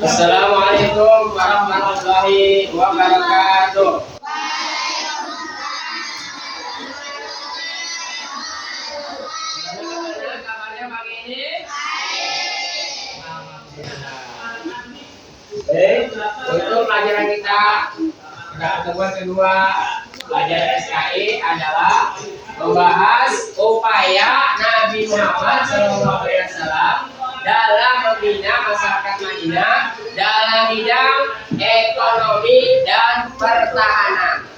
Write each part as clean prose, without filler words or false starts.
Assalamualaikum warahmatullahi wabarakatuh. Bagaimana kabarnya pagi ini? Baik, untuk pelajaran kita pertemuan kedua pelajaran SKI adalah membahas upaya Nabi Muhammad SAW dalam membina masyarakat Madinah dalam bidang ekonomi dan pertahanan.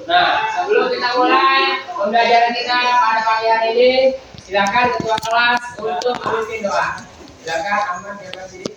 Nah, sebelum kita mulai pembelajaran kita pada pagi hari ini, silakan ketua kelas untuk memimpin doa. Silakan Ahmad jaga sini.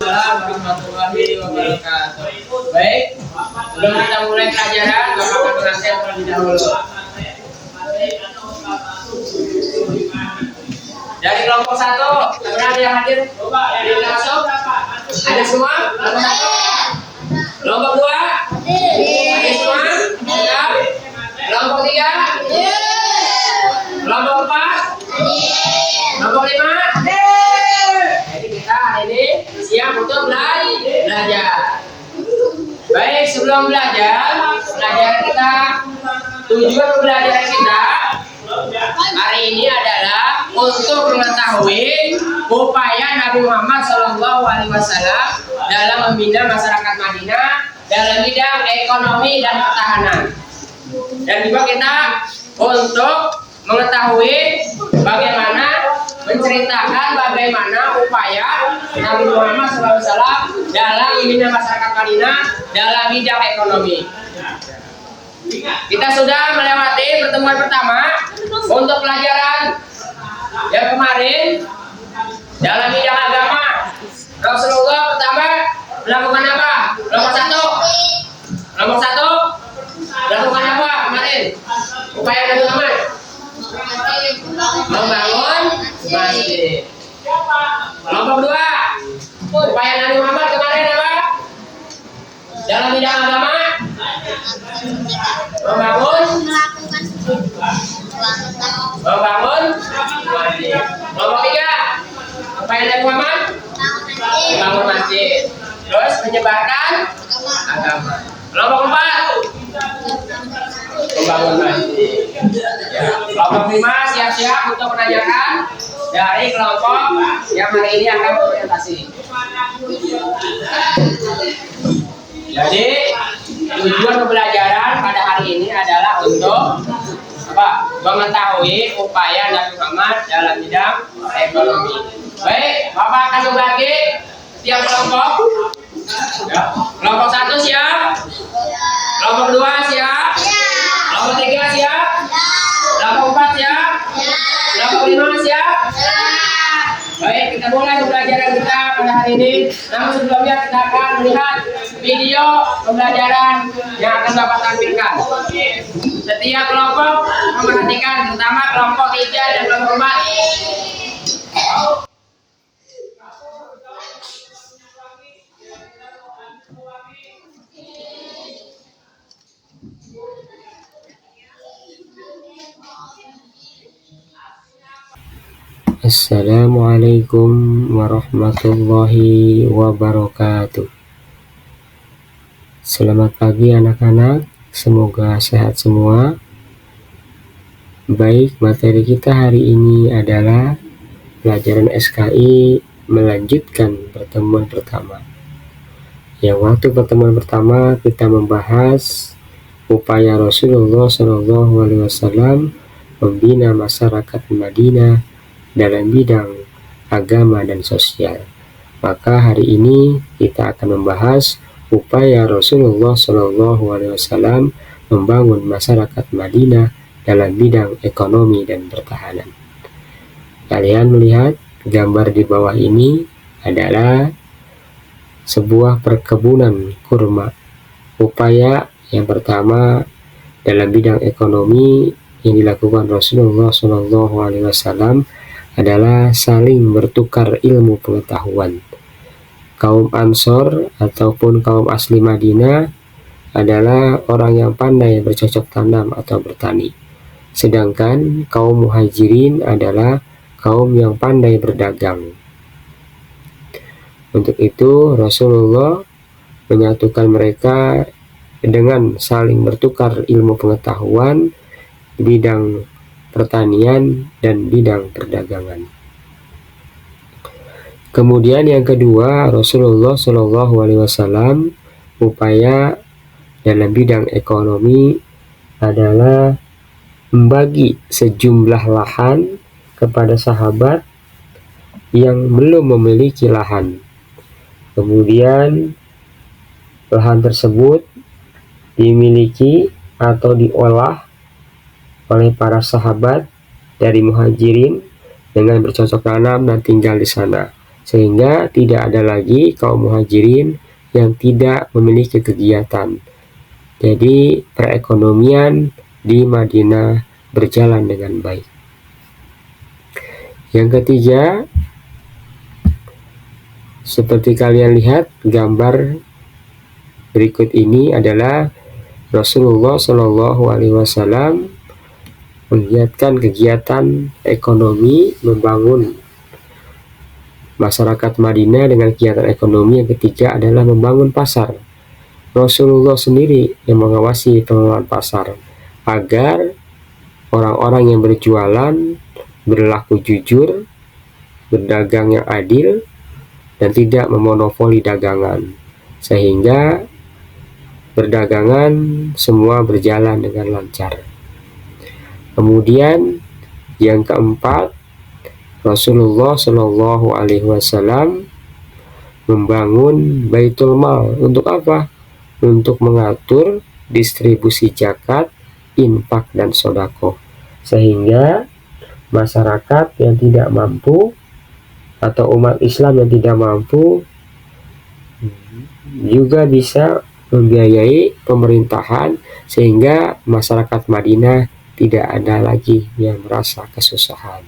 Warahmatullahi wabarakatuh. Baik, sebelum kita mulai pelajaran, Bapak akan menasihat terlebih dahulu. Dari kelompok 1, ada yang hadir di langsung? Ada semua? Kelompok 1? Kelompok 2? Ada semua? Siap? Kelompok 3? Kelompok 4? Kelompok 5? Jadi kita hari ini siap untuk belajar. Baik, sebelum belajar kita, tujuan pembelajaran kita hari ini adalah untuk mengetahui upaya Nabi Muhammad SAW dalam membina masyarakat Madinah dalam bidang ekonomi dan pertahanan. Dan juga kita untuk mengetahui menceritakan bagaimana upaya Nabi Muhammad SAW dalam membina masyarakat Madinah dalam bidang ekonomi. Kita sudah melewati pertemuan pertama untuk pelajaran yang kemarin dalam bidang agama. Rasulullah pertama melakukan apa? Kelompok 1 melakukan apa kemarin? Upaya Nabi Muhammad membangun masjid. Kelompok 2, upaya Nabi Muhammad kemarin apa? Dalam bidang agama membangun masjid. Kelompok 3, upaya Nabi Muhammad membangun masjid. Terus menyebarkan agama. Kelompok 4, membangun masjid. Kelompok 5 siap-siap untuk menanyakan dari kelompok yang hari ini akan berorientasi. Jadi tujuan pembelajaran pada hari ini adalah untuk mengetahui upaya Nabi Muhammad dalam bidang ekonomi. Baik, Bapak akan membagi setiap kelompok. Ya. Kelompok 1 siap? Kelompok 2 siap? Kelompok 3 siap? Kelompok 4 siap? Kelompok 5 siap? Baik, kita mulai pembelajaran kita pada hari ini. Namun sebelumnya kita akan melihat video pembelajaran yang akan Bapak tampilkan. Setiap kelompok memperhatikan, terutama kelompok 3 dan kelompok 4. Assalamualaikum warahmatullahi wabarakatuh. Selamat pagi anak-anak, semoga sehat semua. Baik, materi kita hari ini adalah pelajaran SKI melanjutkan pertemuan pertama. Yang waktu pertemuan pertama kita membahas upaya Rasulullah SAW membina masyarakat Madinah dalam bidang agama dan sosial. Maka hari ini kita akan membahas upaya Rasulullah SAW membangun masyarakat Madinah dalam bidang ekonomi dan pertahanan. Kalian melihat gambar di bawah ini adalah sebuah perkebunan kurma. Upaya yang pertama dalam bidang ekonomi yang dilakukan Rasulullah SAW adalah saling bertukar ilmu pengetahuan. Kaum Ansor ataupun kaum asli Madinah adalah orang yang pandai bercocok tanam atau bertani. Sedangkan kaum Muhajirin adalah kaum yang pandai berdagang. Untuk itu Rasulullah menyatukan mereka dengan saling bertukar ilmu pengetahuan di bidang pertanian dan bidang perdagangan. Kemudian yang kedua, Rasulullah SAW upaya dalam bidang ekonomi adalah membagi sejumlah lahan kepada sahabat yang belum memiliki lahan. Kemudian lahan tersebut dimiliki atau diolah oleh para sahabat dari Muhajirin dengan bercocok tanam dan tinggal di sana, sehingga tidak ada lagi kaum Muhajirin yang tidak memiliki kegiatan. Jadi perekonomian di Madinah berjalan dengan baik. Yang ketiga, seperti kalian lihat gambar berikut ini adalah Rasulullah SAW menggiatkan kegiatan ekonomi, membangun masyarakat Madinah dengan kegiatan ekonomi. Yang ketiga adalah membangun pasar. Rasulullah sendiri yang mengawasi pengelolaan pasar agar orang-orang yang berjualan berlaku jujur, berdagang yang adil, dan tidak memonopoli dagangan, sehingga perdagangan semua berjalan dengan lancar. Kemudian yang keempat, Rasulullah SAW membangun Baitul Mal. Untuk apa? Untuk mengatur distribusi zakat, infak, dan sodako, sehingga masyarakat yang tidak mampu atau umat Islam yang tidak mampu juga bisa membiayai pemerintahan, sehingga masyarakat Madinah tidak ada lagi yang merasa kesusahan.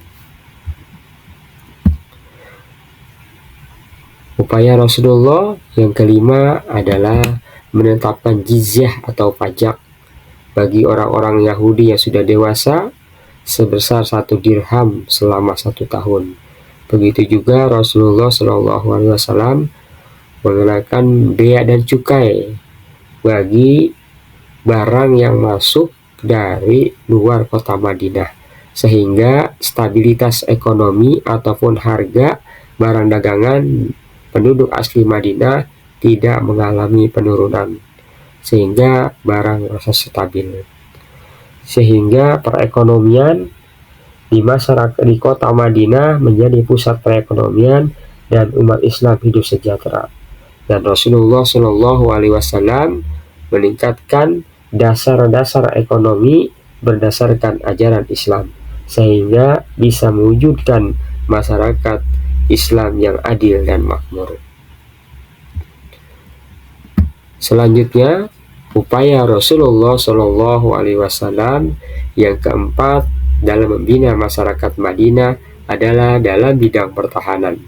Upaya Rasulullah yang kelima adalah menetapkan jizyah atau pajak bagi orang-orang Yahudi yang sudah dewasa sebesar 1 dirham selama 1 tahun. Begitu juga Rasulullah SAW mengenakan bea dan cukai bagi barang yang masuk dari luar kota Madinah, sehingga stabilitas ekonomi ataupun harga barang dagangan penduduk asli Madinah tidak mengalami penurunan, sehingga barang rasa stabil. Sehingga perekonomian di masyarakat di kota Madinah menjadi pusat perekonomian dan umat Islam hidup sejahtera. Dan Rasulullah SAW meningkatkan dasar-dasar ekonomi berdasarkan ajaran Islam, sehingga bisa mewujudkan masyarakat Islam yang adil dan makmur. Selanjutnya, upaya Rasulullah SAW yang keempat dalam membina masyarakat Madinah adalah dalam bidang pertahanan.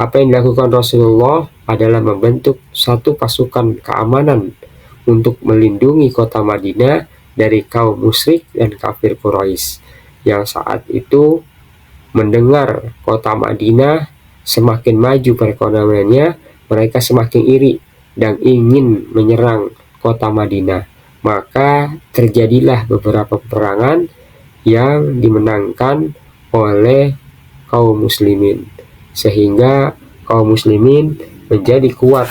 Apa yang dilakukan Rasulullah adalah membentuk satu pasukan keamanan untuk melindungi kota Madinah dari kaum musyrik dan kafir Quraisy yang saat itu mendengar kota Madinah semakin maju perekonomiannya, mereka semakin iri dan ingin menyerang kota Madinah. Maka terjadilah beberapa peperangan yang dimenangkan oleh kaum muslimin, sehingga kaum muslimin menjadi kuat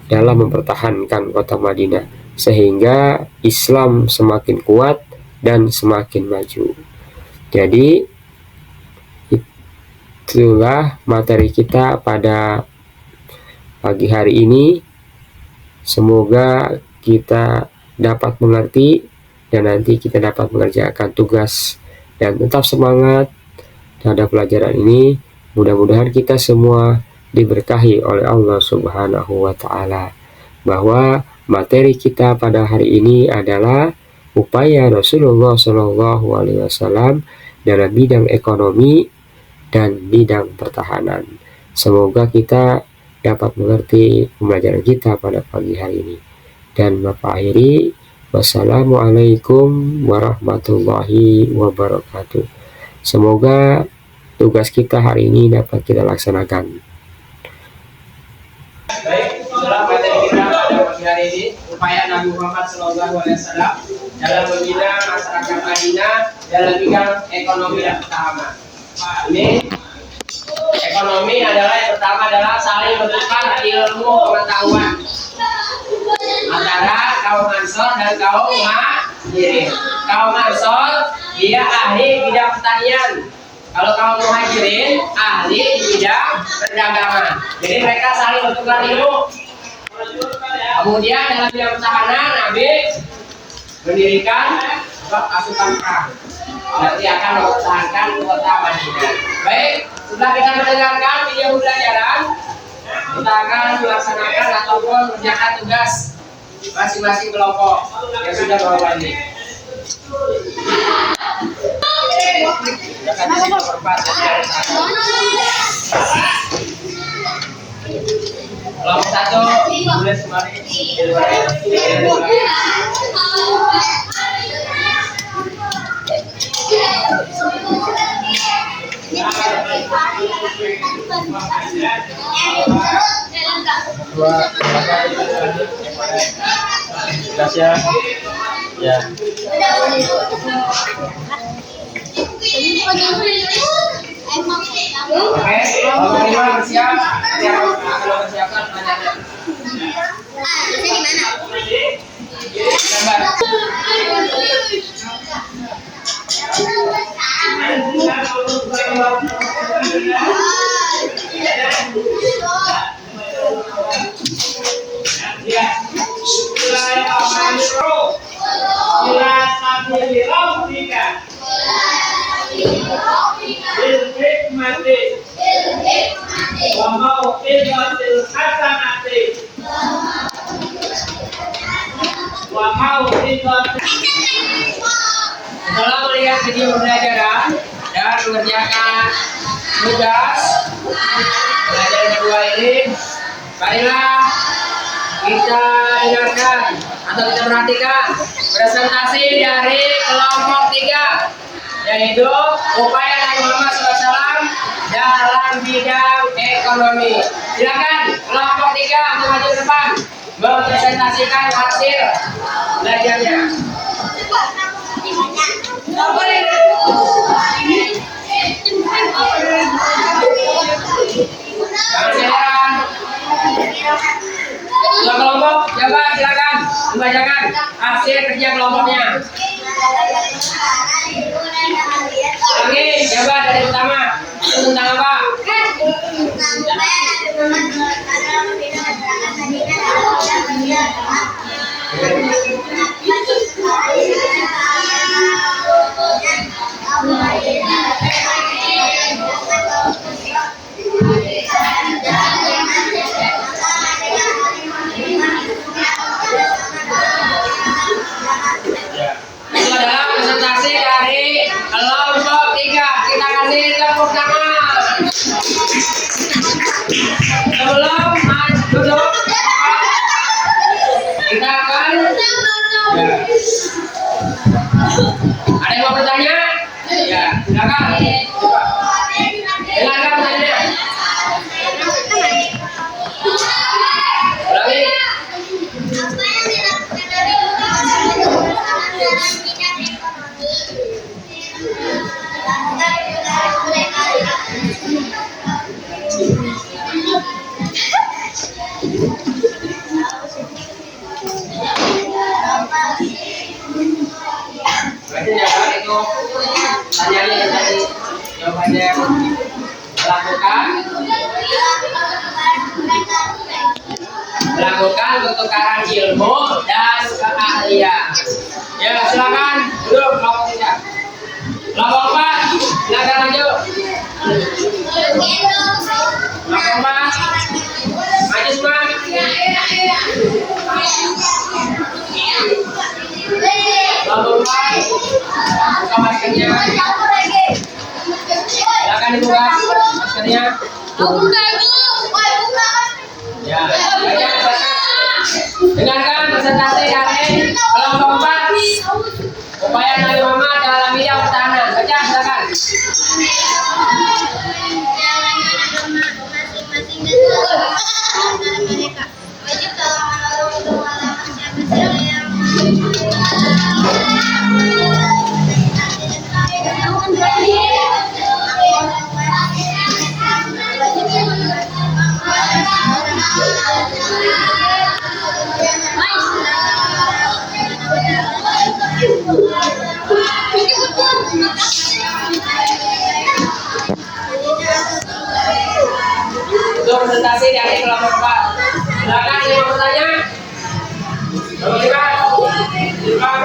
dalam mempertahankan kota Madinah, sehingga Islam semakin kuat dan semakin maju. Jadi itulah materi kita pada pagi hari ini. Semoga kita dapat mengerti dan nanti kita dapat mengerjakan tugas dan tetap semangat terhadap pelajaran ini. Mudah-mudahan kita semua diberkahi oleh Allah Subhanahu wa Ta'ala, bahwa materi kita pada hari ini adalah upaya Rasulullah Shallallahu Alaihi Wasallam dalam bidang ekonomi dan bidang pertahanan. Semoga kita dapat mengerti pembelajaran kita pada pagi hari ini. Dan Bapak akhiri, wassalamualaikum warahmatullahi wabarakatuh. Semoga tugas kita hari ini dapat kita laksanakan. Baik, itulah materi kita pada pagi hari ini, upaya Nabi Muhammad SAW dalam membina masyarakat Madinah dalam bidang ekonomi dan pertahanan. Ini ekonomi adalah yang pertama adalah saling bertukar ilmu pengetahuan antara kaum Ansor dan kaum Muhajirin. Kaum Ansor dia ahli bidang pertanian, kalau kaum Muhajirin ahli bidang perdagangan. Jadi mereka saling bertukar ilmu. Kemudian dalam bidang pertahanan Nabi mendirikan pasukan perang. Nanti akan mempertahankan kota Madinah. Baik, setelah kita mendengarkan video pembelajaran, kita akan melaksanakan ataupun mengerjakan tugas masing-masing kelompok yang sudah bawa ini. Kelompok 1 tulis kembali. Kasih ya. Oke, kalau kelima bersiap, kalau persiapan banyak. Gambar. Setelah melihat video pembelajaran dan mengerjakan tugas pelajaran kedua ini, marilah kita dengarkan atau kita perhatikan presentasi dari kelompok 3, yaitu upaya Nabi Muhammad SAW dalam bidang ekonomi. Silakan kelompok 3 untuk maju ke depan mempresentasikan hasil belajarnya. Dua kelompok, coba silakan membacakan hasil kerja kelompoknya. Oke, coba dari pertama, itu tentang apa? Itu adalah presentasi dari kelompok 3. Kita kasih tepuk tangan. Sebelum duduk, kita akan ada yang mau bertanya? Ya, silakan. Silakan bertanya. Ulangi. Berarti jawaban itu tanyanya yang tadi jawabannya melakukan pertukaran ilmu dan keahlian. Ya, silakan. pelajarannya. Ya, baca. Dengarkan presentasi dari kelompok 4. Upaya Nabi Muhammad dalam bidang pertahanan. Baca, silakan. Untuk presentasi dari kelompok 4. Silakan yang mau bertanya. Silakan. Silakan.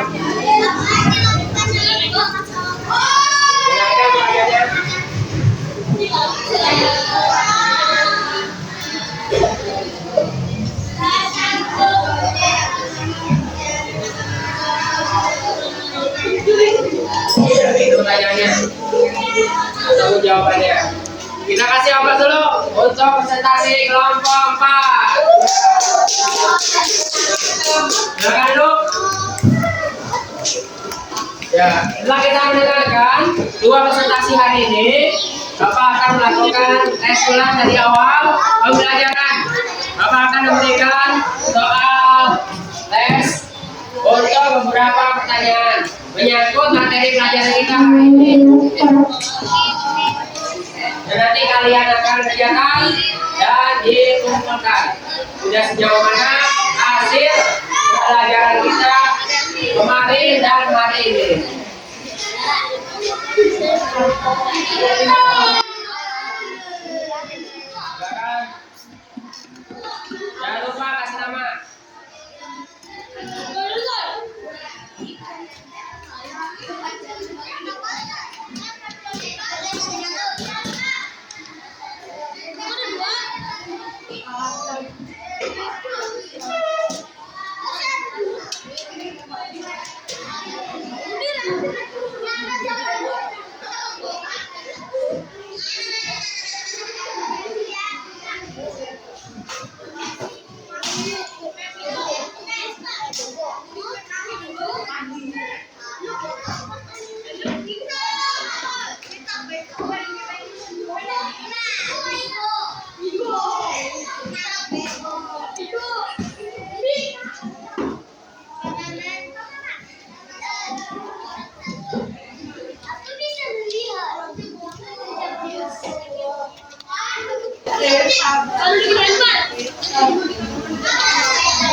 Dengarkan pelajarannya. Itu pertanyaannya. Tunggu jawabannya. Kita kasih aplaus dulu untuk presentasi kelompok 4. Silakan dulu. Ya, setelah kita mendengarkan 2 presentasi hari ini, Bapak akan melakukan tes ulang dari awal pembelajaran. Bapak akan memberikan soal tes untuk beberapa pertanyaan menyangkut materi pelajaran kita hari ini. Dan nanti kalian akan kerjakan dan dikumpulkan. Sudah sejauh mana hasil pelajaran kita kemarin dan hari ini. Jangan lupa kasih nama.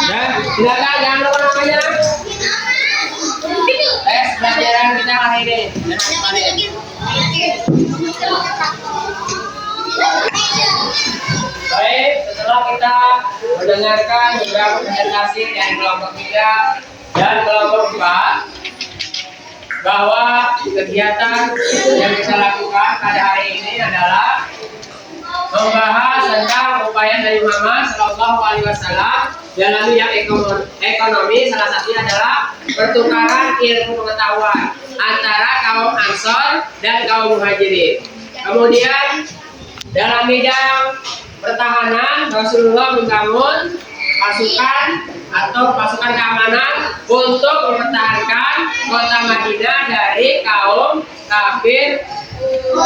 Dan silakan jangan lupa namanya. Tes pelajaran kita hari ini. Baik, setelah kita mendengarkan beberapa presentasi dari kelompok 3 dan kelompok 4 bahwa kegiatan yang kita lakukan pada hari ini adalah membahas tentang upaya Nabi Muhammad SAW dalam bidang ekonomi. Salah satunya adalah pertukaran ilmu pengetahuan antara kaum Ansor dan kaum Muhajirin. Kemudian dalam bidang pertahanan, Rasulullah membangun pasukan atau pasukan keamanan untuk mempertahankan kota Madinah dari kaum kafir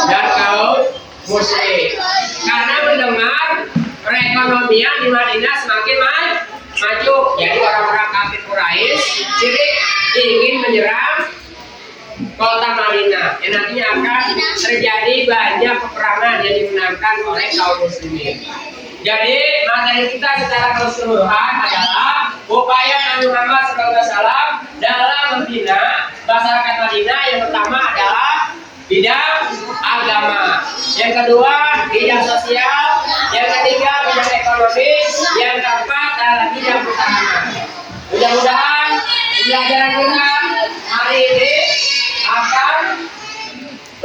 dan kaum musyrik. Karena mendengar perekonomian di Madinah semakin maju, jadi orang-orang kafir Quraisy syirik ingin menyerang kota Madinah yang nantinya akan terjadi banyak peperangan yang dimenangkan oleh kaum muslimin. Jadi materi kita secara keseluruhan adalah upaya Nabi Muhammad SAW dalam membina masyarakat Madinah. Yang pertama adalah bidang agama, yang kedua bidang sosial, yang ketiga bidang ekonomi, yang keempat adalah bidang pertahanan. Mudah-mudahan pembelajaran kita hari ini akan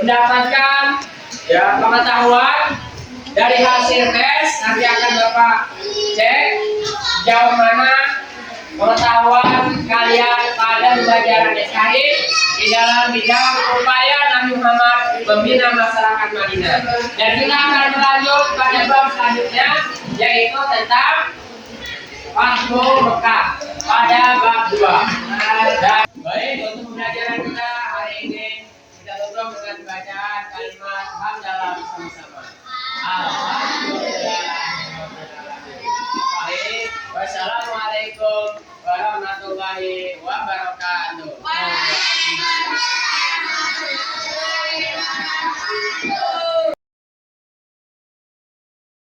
mendapatkan pengetahuan dari hasil tes. Nanti akan Bapak cek jauh mana pengetahuan kalian pada pembelajaran SKI di dalam bidang upaya Nabi Muhammad membina masyarakat Madinah. Dan kita akan berlanjut pada bab selanjutnya, yaitu tentang Fathu Mekah pada bab 2. Dan baik, untuk pembelajaran kita hari ini kita tutup dengan bacaan kalimat hamdalah bersama-sama. Alhamdulillah. Baik, wassalamualaikum warahmatullahi